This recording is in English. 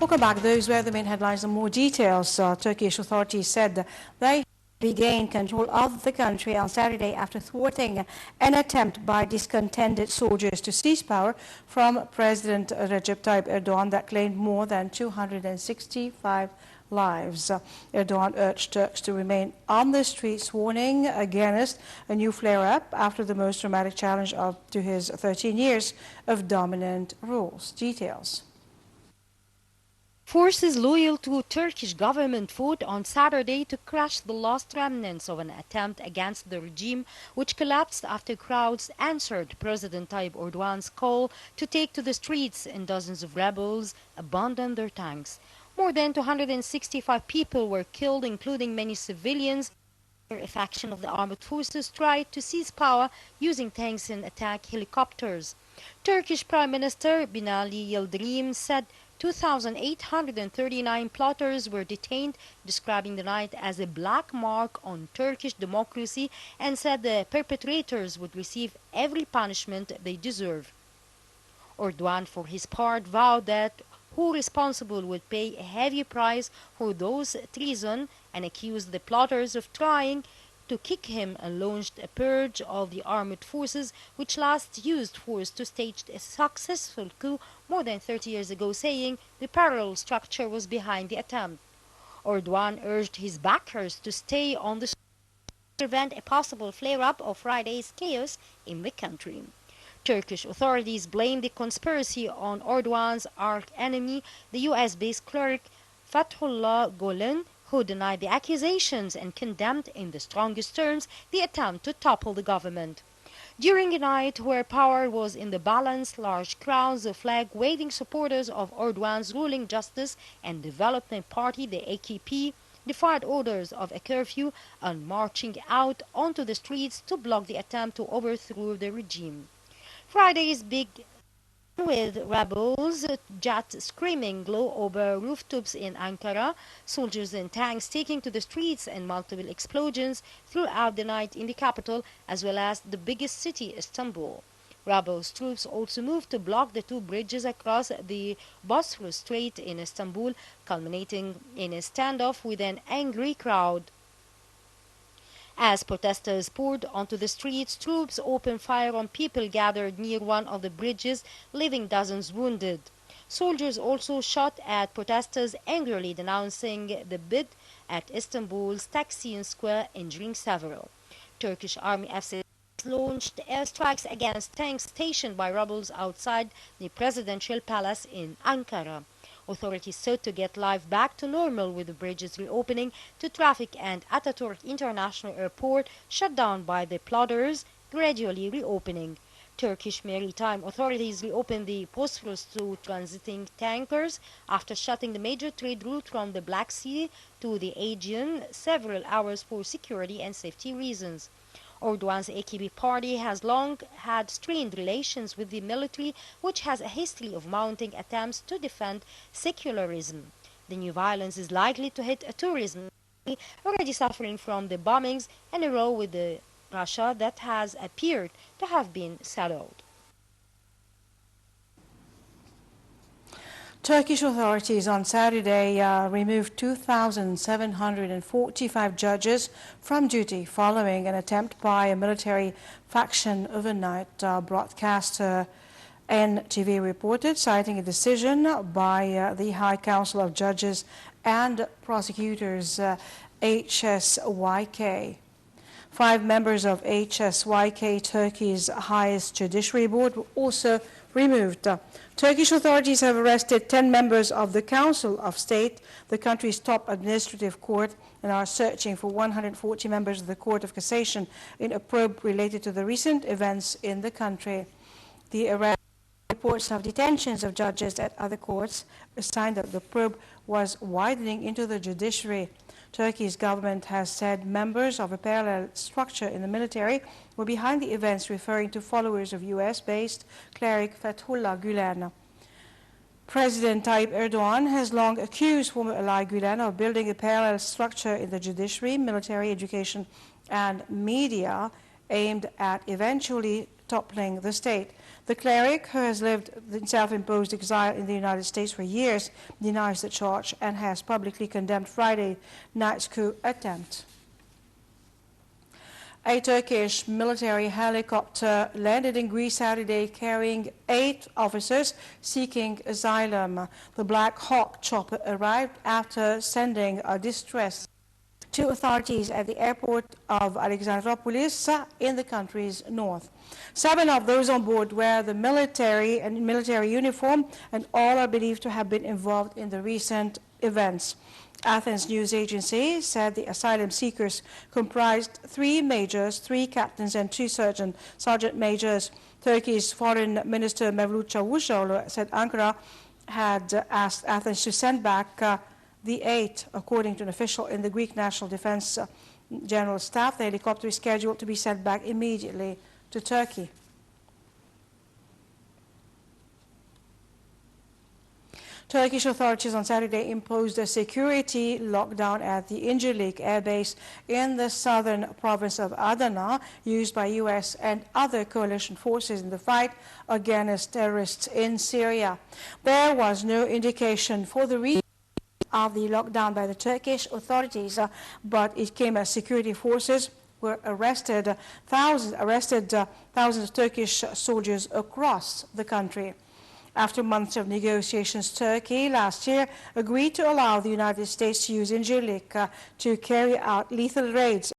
Welcome back. Those were the main headlines and more details. Turkish authorities said they regained control of the country on Saturday after thwarting an attempt by discontented soldiers to seize power from President Recep Tayyip Erdogan that claimed more than 265 lives. Erdogan urged Turks to remain on the streets, warning against a new flare-up after the most dramatic challenge to his 13 years of dominant rules. Details. Forces loyal to Turkish government fought on Saturday to crush the last remnants of an attempt against the regime, which collapsed after crowds answered President Tayyip Erdogan's call to take to the streets, and dozens of rebels abandoned their tanks. More than 265 people were killed, including many civilians. A faction of the armed forces tried to seize power using tanks and attack helicopters. Turkish Prime Minister Binali Yildirim said 2,839 plotters were detained, describing the night as a black mark on Turkish democracy, and said the perpetrators would receive every punishment they deserve. Erdogan, for his part, vowed that who responsible would pay a heavy price for those treason, and accused the plotters of trying to kick him, and launched a purge of the armed forces, which last used force to stage a successful coup more than 30 years ago, saying the parallel structure was behind the attempt. Erdogan urged his backers to stay on the street to prevent a possible flare-up of Friday's chaos in the country. Turkish authorities blamed the conspiracy on Erdogan's arch-enemy, the US-based cleric Fethullah Gulen, who denied the accusations and condemned in the strongest terms the attempt to topple the government. During a night where power was in the balance, large crowds of flag-waving supporters of Erdogan's ruling Justice and Development Party, the AKP, defied orders of a curfew and marching out onto the streets to block the attempt to overthrow the regime. Friday's big with rebels just screaming low over rooftops in Ankara, soldiers and tanks taking to the streets, and multiple explosions throughout the night in the capital as well as the biggest city, Istanbul. Rebels troops also moved to block the two bridges across the Bosphorus Strait in Istanbul, culminating in a standoff with an angry crowd. As protesters poured onto the streets, troops opened fire on people gathered near one of the bridges, leaving dozens wounded. Soldiers also shot at protesters, angrily denouncing the bid at Istanbul's Taksim Square, injuring several. Turkish Army forces launched airstrikes against tanks stationed by rebels outside the presidential palace in Ankara. Authorities sought to get life back to normal, with the bridges reopening to traffic and Ataturk International Airport, shut down by the plotters, gradually reopening. Turkish maritime authorities reopened the Bosphorus to transiting tankers after shutting the major trade route from the Black Sea to the Aegean several hours for security and safety reasons. Erdogan's AKP party has long had strained relations with the military, which has a history of mounting attempts to defend secularism. The new violence is likely to hit tourism, already suffering from the bombings and a row with Russia that has appeared to have been settled. Turkish authorities on Saturday removed 2,745 judges from duty following an attempt by a military faction overnight. Broadcaster NTV reported, citing a decision by the High Council of Judges and Prosecutors, HSYK. 5 members of HSYK, Turkey's highest judiciary board, were also removed. Turkish authorities have arrested 10 members of the Council of State, the country's top administrative court, and are searching for 140 members of the Court of Cassation in a probe related to the recent events in the country. The arrest reports of detentions of judges at other courts, a sign that the probe was widening into the judiciary. Turkey's government has said members of a parallel structure in the military were behind the events, referring to followers of US-based cleric Fethullah Gulen. President Tayyip Erdogan has long accused former ally Gulen of building a parallel structure in the judiciary, military, education, and media aimed at eventually toppling the state. The cleric, who has lived in self-imposed exile in the United States for years, denies the charge and has publicly condemned Friday night's coup attempt. A Turkish military helicopter landed in Greece Saturday carrying 8 officers seeking asylum. The Black Hawk chopper arrived after sending a distress to authorities at the airport of Alexandroupolis in the country's north. 7 of those on board wear the military uniform, and all are believed to have been involved in the recent events. Athens news agency said the asylum seekers comprised 3 majors, 3 captains, and 2 sergeant majors. Turkey's Foreign Minister Mevlut Çavuşoğlu said Ankara had asked Athens to send back the 8, according to an official in the Greek National Defense General Staff. The helicopter is scheduled to be sent back immediately to Turkey. Turkish authorities on Saturday imposed a security lockdown at the Incirlik air base in the southern province of Adana, used by U.S. and other coalition forces in the fight against terrorists in Syria. There was no indication for the reason of the lockdown by the Turkish authorities, but it came as security forces were arrested thousands of Turkish soldiers across the country. After months of negotiations, Turkey last year agreed to allow the United States to use Incirlik to carry out lethal raids